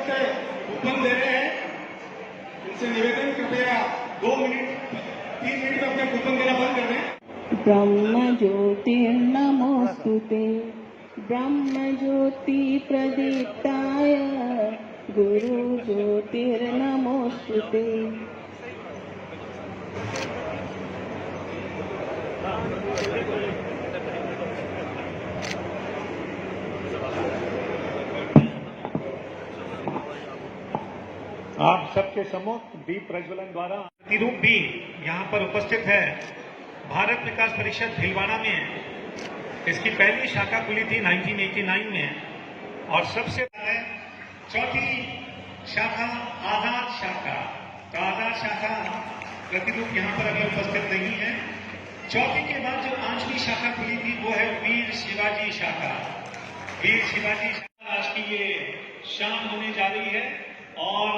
वक्त कूपन दे रहे हैं, इनसे निवेदन कृपया 2 मिनट 3 मिनट में अपने कूपन देना बंद कर दें। ब्रह्म ज्योतिर्नमोस्तुते ब्रह्म ज्योति प्रदीप्ताय गुरु ज्योतिर्नमोस्तुते। आप सबके सम्मुख दीप प्रज्वलन द्वारा प्रतिरूप भी यहाँ पर उपस्थित है। भारत विकास परिषद भीलवाड़ा में इसकी पहली शाखा खुली थी 1989 में और सबसे चौथी शाखा आजाद शाखा। तो आजाद शाखा प्रतिरूप यहाँ पर अभी उपस्थित नहीं है। चौथी के बाद जो 5वीं शाखा खुली थी वो है वीर शिवाजी शाखा। वीर शिवाजी शाखा आज की ये शाम होने जा रही है और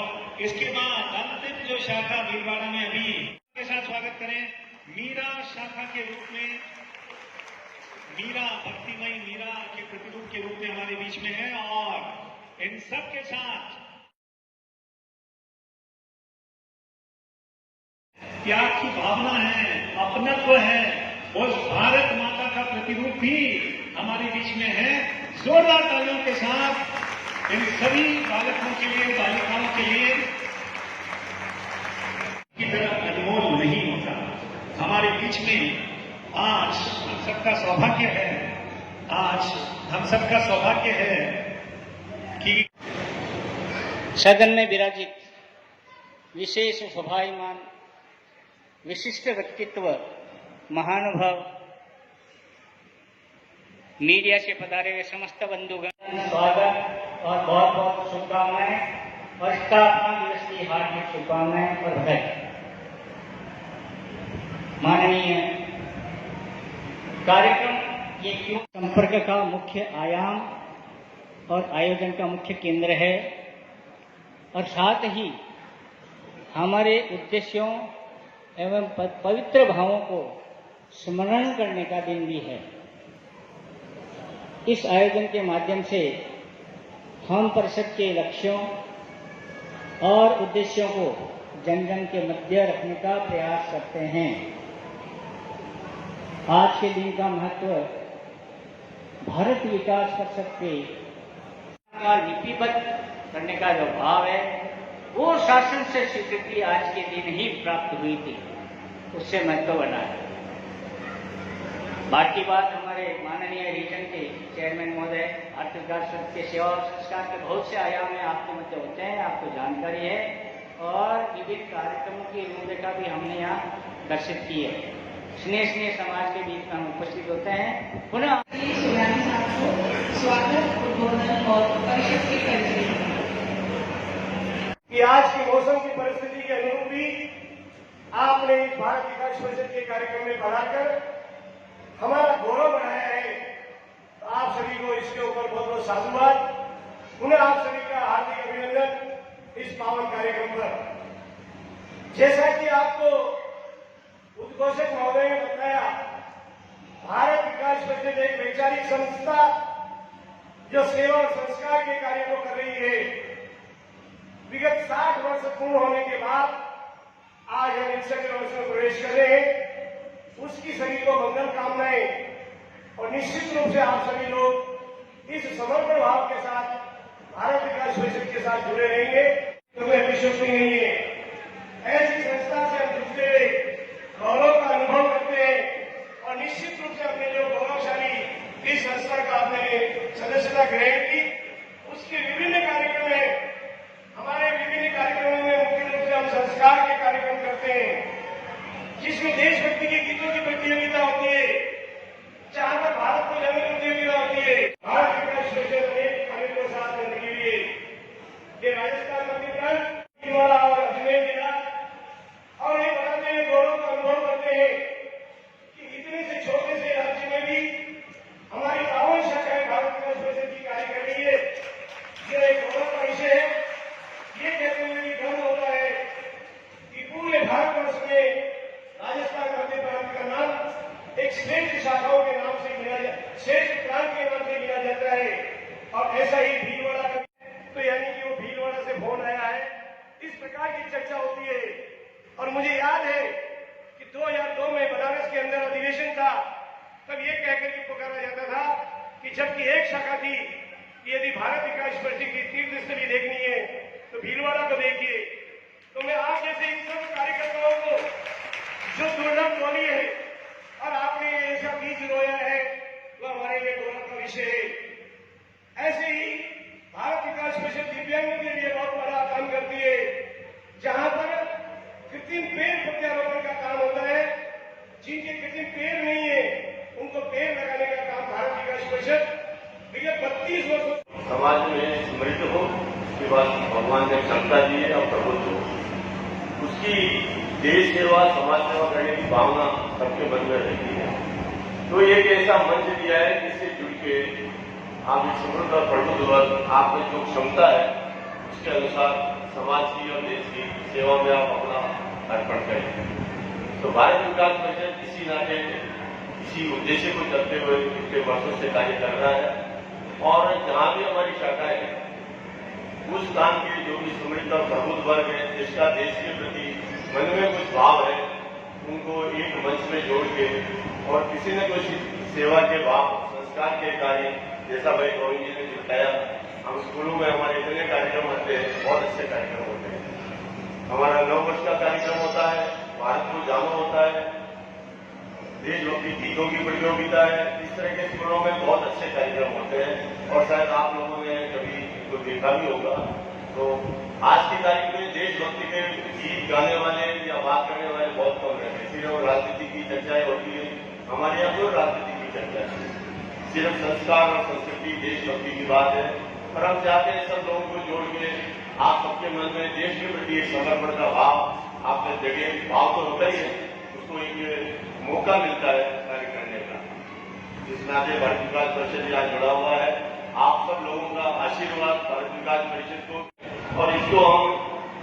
इसके बाद अंतिम जो शाखा भीलवाड़ा में अभी के साथ स्वागत करें मीरा शाखा के रूप में। मीरा भक्तिमयी मीरा के प्रतिरूप के रूप में हमारे बीच में है और इन सब के साथ त्याग की भावना है, अपनत्व है, उस भारत माता का प्रतिरूप भी हमारे बीच में है। जोरदार तालियों के साथ इन सभी बालकों के लिए, बालिकाओं के लिए की तरह अनमोल नहीं होता। हमारे बीच में आज हम सबका सौभाग्य है, आज हम सबका सौभाग्य है कि सदन में विराजित विशेष शोभायमान विशिष्ट व्यक्तित्व महानुभाव मीडिया से पधारे हुए समस्त बंधुगण स्वागत और बहुत बहुत शुभकामनाएं और स्थापना दिवस की हार्दिक शुभकामनाएं और बधाई। माननीय कार्यक्रम ये क्यों संपर्क का मुख्य आयाम और आयोजन का मुख्य केंद्र है और साथ ही हमारे उद्देश्यों एवं पवित्र भावों को स्मरण करने का दिन भी है। इस आयोजन के माध्यम से हम परिषद के लक्ष्यों और उद्देश्यों को जन जन के मध्य रखने का प्रयास करते हैं। आज के दिन का महत्व भारत विकास परिषद के लिपिबद्ध करने का जो भाव है वो शासन से स्वीकृति आज के दिन ही प्राप्त हुई थी, उससे महत्व बना है। बाकी बात हमारे माननीय रीजन के चेयरमैन महोदय आर्थिक विकास के सेवा और संस्कार के बहुत से आयाम में आपके मध्य होते हैं, आपको जानकारी है और विविध कार्यक्रमों की रूपरेखा भी हमने यहाँ दर्शित की है। स्नेह समाज के बीच में हम उपस्थित होते हैं। पुनः स्वागत उद्बोधन और परिषद की परिचय कि आज की मौसम की परिस्थिति के अनुरूप भी आपने इस भारत विकास परिषद के कार्यक्रम में बढ़ाकर हमारा गौरव बढ़ाया है। तो आप सभी को इसके ऊपर बहुत बहुत साधुवाद। पुनः आप सभी का हार्दिक अभिनंदन इस पावन कार्यक्रम पर। जैसा कि आपको उद्घोषक महोदय ने बताया, भारत विकास परिषद एक वैचारिक संस्था जो सेवा और संस्कार के कार्य को कर रही है। विगत 60 वर्ष पूर्ण होने के बाद आज हम 61 वर्ष में प्रवेश कर रहे हैं। उसकी सभी को मंगल कामनाएं और निश्चित रूप से आप सभी लोग इस समर्पण भाव के साथ भारत विकास परिषद के साथ जुड़े रहेंगे। तुम्हें विश्वसनीय नहीं है, ऐसी संस्था से हम जुड़ते हुए गौरव का अनुभव करते हैं और निश्चित रूप से अपने जो गौरवशाली इस संस्था का आपने सदस्यता ग्रहण की, उसके विभिन्न कार्यक्रम है। हमारे विभिन्न कार्यक्रमों में मुख्य रूप से हम संस्कार के कार्यक्रम करते हैं, जिसमें देशभक्ति के गीतों की प्रतियोगिता होती है, जहां पर भारत को जाने की प्रतियोगिता होती है। भारत विकास परिषद ने हमें को साथ देने के लिए ये राजस्थान मंत्री और मुझे याद है कि 2002 में बनारस के अंदर अधिवेशन था, तब ये कहकर के पुकारा जाता था कि जबकि एक शाखा थी कि यदि भारत विकास परिषद की तीर्थ स्थली देखनी है तो भीलवाड़ा को देखिए। तो मैं आप जैसे इन सब कार्यकर्ताओं को जो दुर्लभ टोली है और आपने ऐसा बीज रोया है वो हमारे लिए गौरव का विषय है। ऐसे ही भारत विकास परिषद दिव्यांगों के लिए बहुत बड़ा काम करती है, जहां पर कृत्रिम पेड़ प्रत्यारोपण का काम होता है। जिनके कृत्रिम पेड़ नहीं है उनको पेड़ लगाने का काम भारत विकास परिषद विगत 32 वर्षों समाज में समृद्ध हो, उसके बाद भगवान ने क्षमता दी है और प्रबुद्ध हो, उसकी देश सेवा समाज सेवा करने की भावना सबके मन में रहती है। तो एक ऐसा मंच दिया है जिससे जुड़ के आप एक समृद्ध और प्रबुद्ध वर्ग, आप में जो क्षमता है उसके अनुसार समाज की और देश की सेवा में आप अपना अर्पण करें। तो भारत विकास परिषद इसी नाते इसी उद्देश्य को चलते हुए पिछले वर्षों से कार्य कर रहा है और जहां भी हमारी शाखाएं है उस काम के जो भी समृद्ध और प्रबुद्ध वर्ग है जिसका देश के प्रति मन में कुछ भाव है उनको एक मंच में जोड़ के और किसी न कुछ सेवा के भाव संस्कार के कार्य, जैसा भाई गोविंद जी ने बताया, हम स्कूलों में हमारे इतने कार्यक्रम होते हैं, बहुत अच्छे कार्यक्रम होते हैं। हमारा 9 वर्ष का कार्यक्रम होता है, भारत को जानो होता है, देशभक्ति गीतों की प्रतियोगिता है। इस तरह के स्कूलों में बहुत अच्छे कार्यक्रम होते हैं और शायद आप लोगों ने कभी इनको देखा भी होगा। तो आज की तारीख में देशभक्ति के गीत गाने वाले या बात करने वाले बहुत कम रहते हैं। सिर्फ राजनीति की चर्चाएं होती है, हमारे यहाँ कोई राजनीति की चर्चा है, सिर्फ संस्कार और संस्कृति देशभक्ति की बात है। और हम चाहते हैं सब लोगों को जोड़ के आप सबके मन में देश के प्रति एक समर्पण का भाव आपने जगह, भाव तो होता ही है, उसको एक मौका मिलता है कार्य करने का। जिस नाते भारत विकास परिषद यहाँ जुड़ा हुआ है, आप सब लोगों का आशीर्वाद भारत विकास परिषद को, और इसको हम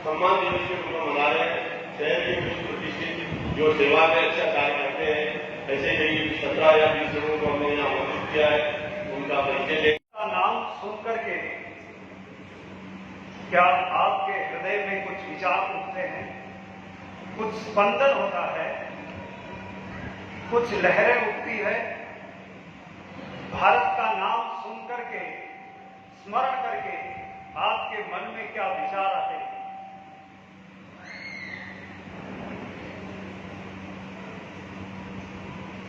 सम्मान दिवस के रूप में मना रहे हैं। शहर के कुछ प्रतिष्ठित जो सेवा में अच्छा कार्य करते हैं, ऐसे कई 17 या 20 लोगों को हमने यहाँ आमंत्रित किया है, उनका परिचय ले। नाम सुन करके क्या आपके हृदय में कुछ विचार उठते हैं, कुछ स्पंदन होता है, कुछ लहरें उठती है? भारत का नाम सुन करके, स्मरण करके आपके मन में क्या विचार आते हैं?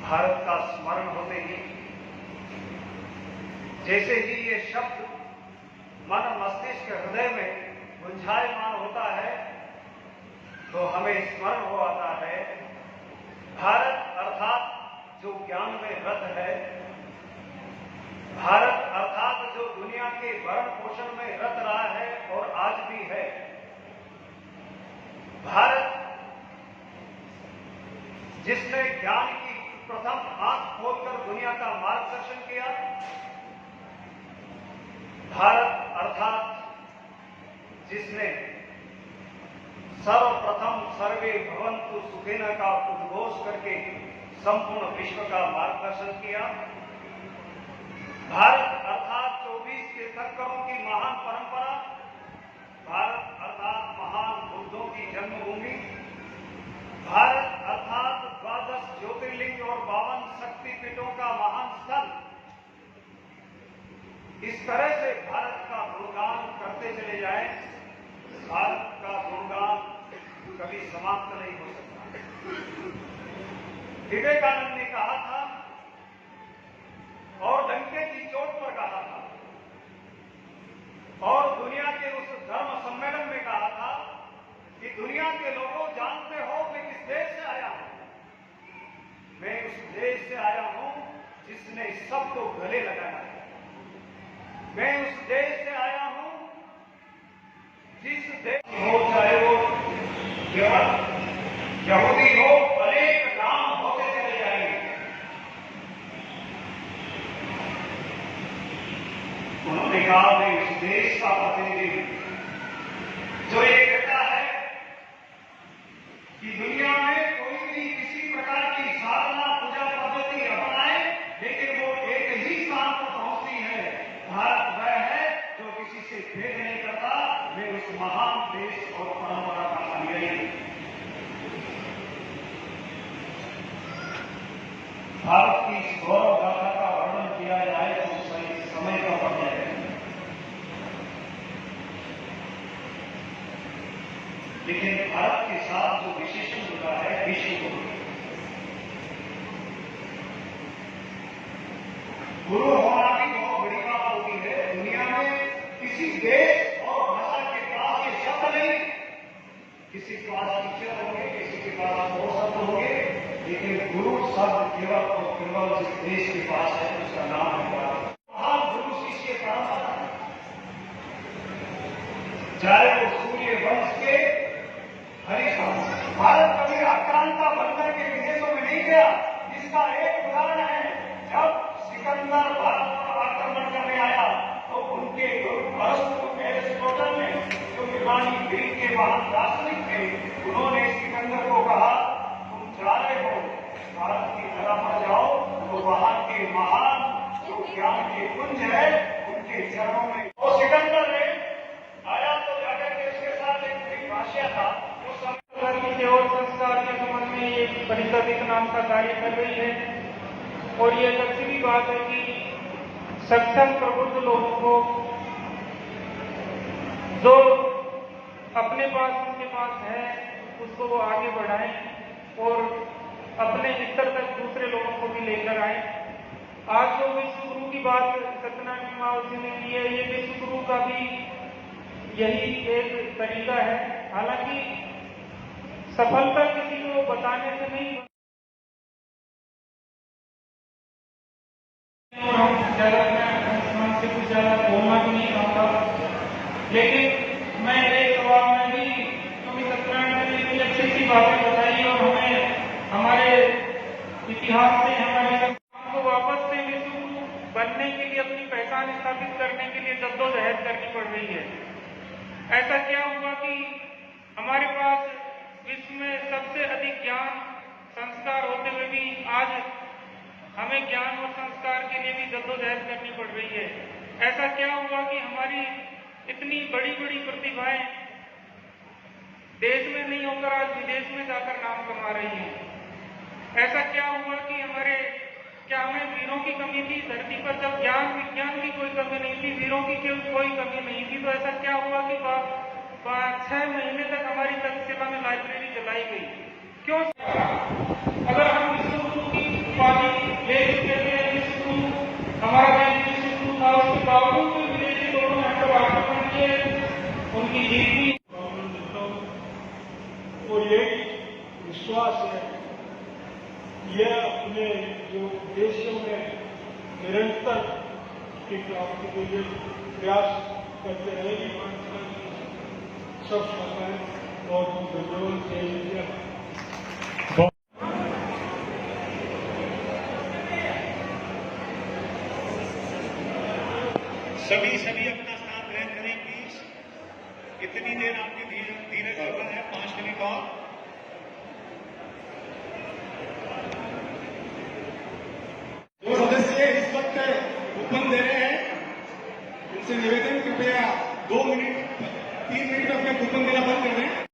भारत का स्मरण होते ही जैसे ही ये शब्द मन मस्तिष्क हृदय में गुंजायमान होता है तो हमें स्मरण हो आता है भारत अर्थात जो ज्ञान में रत है, भारत अर्थात जो दुनिया के भरण पोषण में रत रहा है और आज भी है। भारत जिसने ज्ञान की प्रथम आंख खोलकर दुनिया का मार्गदर्शन किया, भारत अर्थात जिसने सर्वप्रथम सर्वे भवन्तु सुखिनः का उद्घोष करके संपूर्ण विश्व का मार्गदर्शन किया, भारत अर्थात 24 तीर्थंकरों की महान परंपरा, भारत अर्थात महान बुद्धों की जन्मभूमि, भारत अर्थात 12 ज्योतिर्लिंग और 52 शक्तिपीठों का महान स्थल। इस तरह से भारत का गुणगान करते चले जाएं, भारत का गुणगान कभी समाप्त नहीं हो सकता। विवेकानंद ने कहा था और डंके की चोट पर कहा था और दुनिया के उस धर्म सम्मेलन में कहा था कि दुनिया के लोगों जानते हो मैं किस देश से आया हूं? मैं उस देश से आया हूं जिसने सबको गले लगाया है। मैं उस देश से आया हूं जिस देश हो, चाहे वो यहूदी हो, अनेक नाम होते चले जाएंगे। उन्होंने कहा मैं उस देश का प्रतिनिधि जो ये कहता है कि दुनिया में कोई भी किसी प्रकार की साधना पूजा पद्धति अपनाए लेकिन वो एक ही स्थान पर पहुंचती है। भारत वह है जो किसी से भेद नहीं करता। मैं उस महान देश और परंपरा का अनुयायी हूं। भारत की इस गौरव गाथा का वर्णन किया जाए तो सही समय का पड़ जाएगा। लेकिन भारत के साथ जो विशेषण जुड़ा है विश्व गुरु, गुरु होना भी बहुत बड़ी बात होती है। दुनिया में किसी देश और भाषा के पास ये शब्द नहीं, किसी के पास टीचर होंगे, किसी के पास और शब्द होंगे, लेकिन गुरु शब्द केवल और केवल जिस देश के पास है उसका नाम है भारत। महान गुरु शिष्य परंपरा, चाहे वो सूर्य वंश के हरिवंश, भारत कभी आक्रांता बनकर के विदेशों में नहीं गया। इसका एक उदाहरण है, जब सिकंदर भारत पर आक्रमण करने आया तो उनके गुरु एरिस्टोटल ने, जो यूनानी ग्रीक के महान दार्शनिक थे, उन्होंने सिकंदर को कहा तुम जा रहे हो भारत की धरा पर जाओ तो वहां के महान जो ज्ञान के कुंज है उनके चरणों में। और सिकंदर ने आया तो जाकर के उसके साथ एक भाषा था, उस समय और संस्कार के संबंध में ये परिषद एक नाम का कार्य कर रही है। और ये अच्छी भी बात है कि सक्षम प्रबुद्ध लोगों को जो अपने पास उनके पास है उसको वो आगे बढ़ाएं और अपने स्तर तक दूसरे लोगों को भी लेकर आए। आज जो विश्व गुरु की बात सत्यनारायण महाराज ने की है, ये विश्व गुरु का भी यही एक तरीका है। हालांकि सफलता किसी को बताने से नहीं, और हम ज्यादा से कुछ ज्यादा बोलना भी नहीं चाहता, लेकिन मैं एक सवाल में भी क्योंकि सत्यनारायण ने इतनी अच्छी सी बातें बताई और हमें हमारे इतिहास से हमारे हमको वापस से विश्व गुरु बनने के लिए अपनी पहचान स्थापित करने के लिए जद्दोजहद करनी पड़ रही है। ऐसा क्या हुआ कि हमारे पास विश्व में सबसे अधिक ज्ञान संस्कार होते हुए भी आज हमें ज्ञान और संस्कार के लिए भी जद्दोजहद करनी पड़ रही है। ऐसा क्या हुआ कि हमारी इतनी बड़ी बड़ी प्रतिभाएं देश में नहीं होकर आज विदेश में जाकर नाम कमा रही हैं? ऐसा क्या हुआ कि क्या हमें वीरों की कमी थी धरती पर? जब ज्ञान विज्ञान की कोई कमी नहीं थी, वीरों की कोई कमी नहीं थी, तो ऐसा क्या हुआ कि 6 महीने तक हमारी तक्षशिला में लाइब्रेरी चलाई गई? क्यों? अगर हम विश्व गुरु की उपाधि ले चुके थे, विश्व गुरु हमारा देश विश्व गुरु था, उसके बावजूद भी विदेशी लोगों ने हमको आक्रमण किए, उनकी जीत भी। और ये विश्वास है, यह अपने जो देशों में निरंतर की प्राप्ति के लिए प्रयास करते रहेगी। सब समय और धन्यवाद चाहिए। सभी अपना स्थान ग्रहण करें प्लीज। इतनी देर आपकी धीरज रखा है, 5 मिनट और।